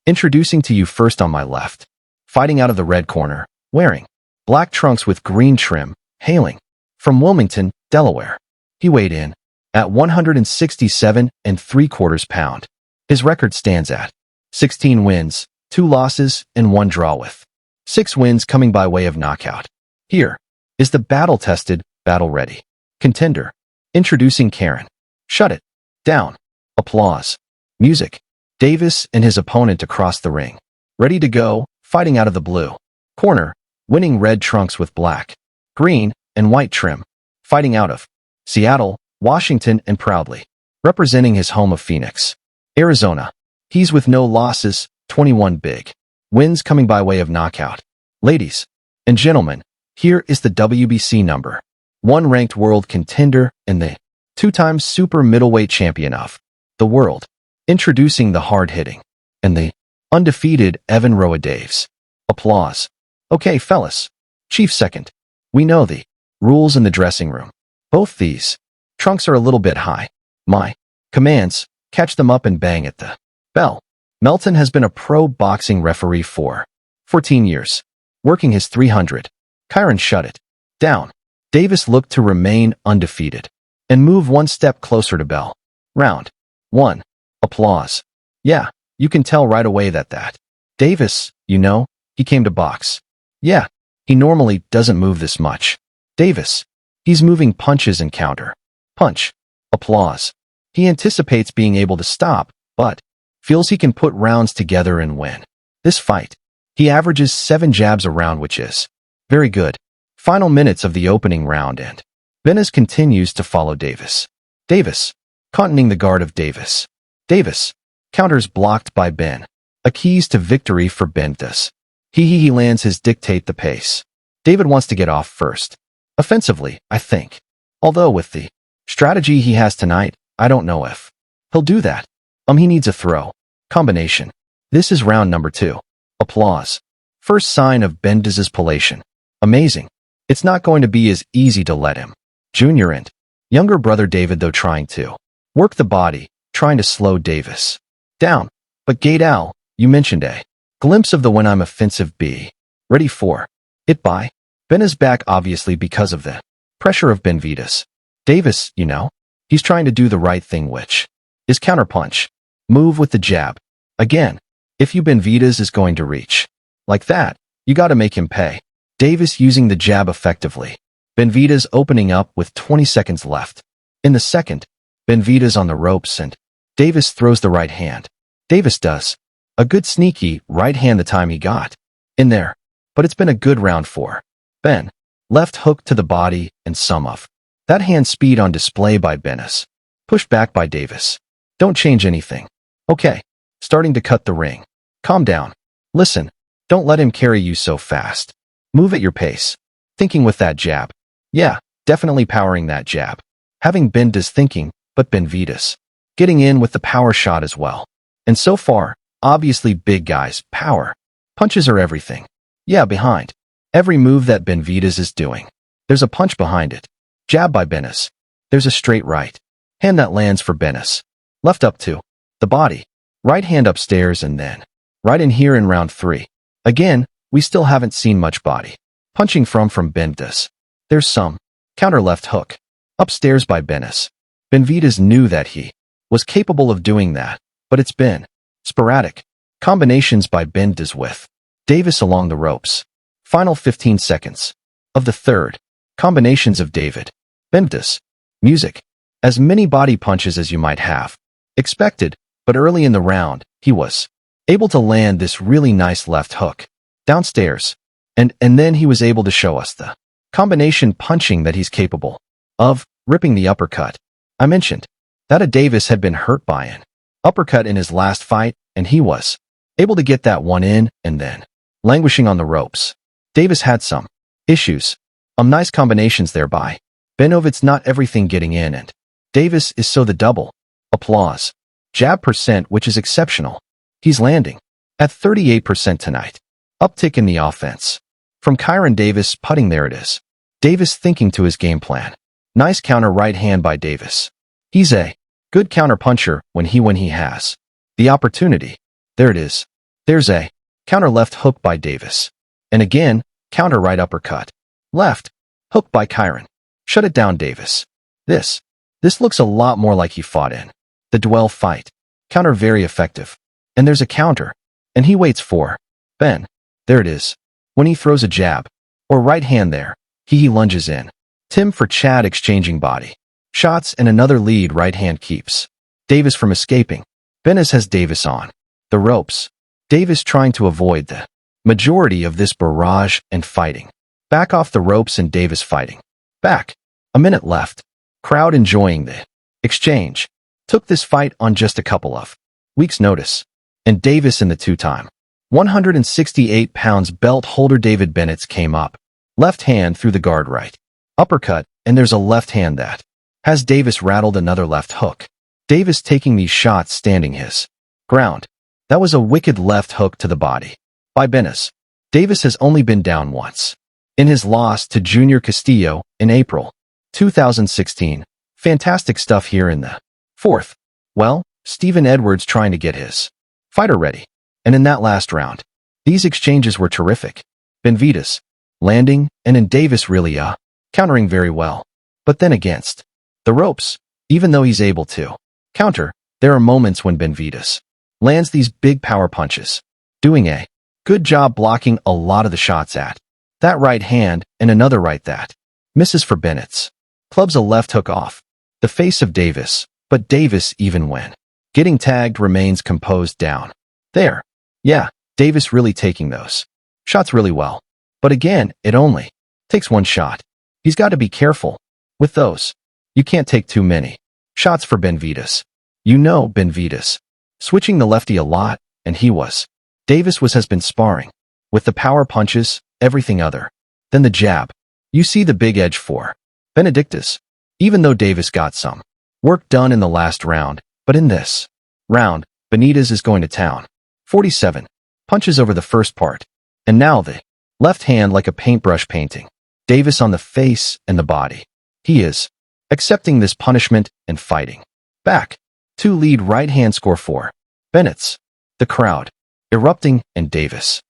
Introducing to you first on my left. Fighting out of the red corner, wearing black trunks with green trim, hailing from Wilmington, Delaware. He weighed in at 167 3/4 pounds. His record stands at 16 wins, 2 losses, and 1 draw with 6 wins coming by way of knockout. Here is the battle-tested, battle-ready contender. Introducing Kyrone. Shut it down. Applause. Music. Davis and his opponent across the ring. Ready to go, fighting out of the blue corner, winning red trunks with black, green, and white trim. Fighting out of Seattle, Washington, and proudly representing his home of Phoenix, Arizona. He's with no losses, 21 big wins coming by way of knockout. Ladies and gentlemen, here is the WBC number 1 ranked world contender and the 2-time super middleweight champion of the world. Introducing the hard-hitting and the undefeated Benavidez. Applause. Okay, fellas. Chief second. We know the rules in the dressing room. Both these trunks are a little bit high. My commands, catch them up and bang at the bell. Melton has been a pro boxing referee for 14 years, working his 300. Kyrone shut it down. Davis looked to remain undefeated and move 1 step closer to bell. Round 1. Applause. Yeah, you can tell right away that Davis, you know, he came to box. Yeah, he normally doesn't move this much. Davis, he's moving punches and counter. Punch. Applause. He anticipates being able to stop, but feels he can put rounds together and win this fight. He averages 7 jabs a round, which is very good. Final minutes of the opening round and Benavidez continues to follow Davis. Davis, containing the guard of Davis. Davis, counters blocked by Ben. A keys to victory for Benavidez. He lands his dictate the pace. David wants to get off first. Offensively, I think. Although with the strategy he has tonight, I don't know if he'll do that. He needs a throw. Combination. This is round number 2. Applause. First sign of Benavidez's palation. Amazing. It's not going to be as easy to let him. Junior and younger brother David though trying to work the body, trying to slow Davis down. But Gadal, you mentioned a glimpse of the when I'm offensive B. Ready for it by Benavidez back obviously because of the pressure of Benavidez. Davis, you know, he's trying to do the right thing, which is counterpunch. Move with the jab. Again, if you Benavidez is going to reach like that, you gotta make him pay. Davis using the jab effectively. Benavidez opening up with 20 seconds left. In the second, Benavidez on the ropes and Davis throws the right hand. Davis does a good sneaky right hand the time he got in there, but it's been a good round for Ben. Left hook to the body and some of that hand speed on display by Benavidez. Pushed back by Davis. Don't change anything. Okay, starting to cut the ring. Calm down. Listen, don't let him carry you so fast. Move at your pace. Thinking with that jab. Yeah, definitely powering that jab. Having Benavidez thinking, but Benavidez getting in with the power shot as well. And so far, obviously big guys, power. Punches are everything. Yeah, behind every move that Benavidez is doing, there's a punch behind it. Jab by Benavidez. There's a straight right hand that lands for Benavidez. Left up to the body. Right hand upstairs and then right in here in round 3. Again, we still haven't seen much body punching from Benavidez. There's some counter left hook upstairs by Benavidez. Benavidez knew that he was capable of doing that, but it's been sporadic combinations by Benavidez with Davis along the ropes. Final 15 seconds of the third. Combinations of David. Benavidez. Music. As many body punches as you might have expected, but early in the round, he was able to land this really nice left hook downstairs, and then he was able to show us the combination punching that he's capable of, ripping the uppercut. I mentioned that a Davis had been hurt by an uppercut in his last fight, and he was able to get that one in and then languishing on the ropes. Davis had some issues. Nice combinations there by Benavidez, not everything getting in, and Davis is so the double. Applause. Jab percent, which is exceptional. He's landing at 38% tonight. Uptick in the offense. From Kyrone. Davis putting, there it is. Davis thinking to his game plan. Nice counter right hand by Davis. He's a good counter puncher when he has the opportunity. There it is. There's a counter left hook by Davis. And again, counter right uppercut. Left hook by Kyrone. Shut it down, Davis. This looks a lot more like he fought in the duel fight. Counter very effective. And there's a counter. And he waits for Ben. There it is. When he throws a jab or right hand there, he lunges in. Tim for Chad exchanging body shots and another lead right hand keeps Davis from escaping. Benavidez has Davis on the ropes. Davis trying to avoid the majority of this barrage and fighting. Back off the ropes and Davis fighting back. A minute left. Crowd enjoying the exchange. Took this fight on just a couple of weeks' notice. And Davis in the two-time 168 pounds belt holder David Benavidez came up. Left hand through the guard right. Uppercut, and there's a left hand that has Davis rattled another left hook. Davis taking these shots standing his ground. That was a wicked left hook to the body by Benavidez. Davis has only been down once. In his loss to Junior Castillo in April 2016. Fantastic stuff here in the fourth. Well, Stephen Edwards trying to get his fighter ready. And in that last round, these exchanges were terrific. Benavidez landing and in Davis really countering very well. But then against the ropes, even though he's able to counter, there are moments when Benavidez lands these big power punches, doing a good job blocking a lot of the shots at that right hand and another right that misses for Benavidez. Clubs a left hook off the face of Davis, but Davis, even when getting tagged, remains composed down. There. Yeah, Davis really taking those shots really well. But again, it only takes one shot. He's got to be careful with those. You can't take too many shots for Benavidez. You know Benavidez switching the lefty a lot, and Davis has been sparring with the power punches, everything other than the jab. You see the big edge for Benavidez. Even though Davis got some work done in the last round, but in this round, Benavidez is going to town. 47 punches over the first part. And now the left hand like a paintbrush painting Davis on the face and the body. He is accepting this punishment and fighting back. 2 lead right hand score for Benavidez. The crowd erupting and Davis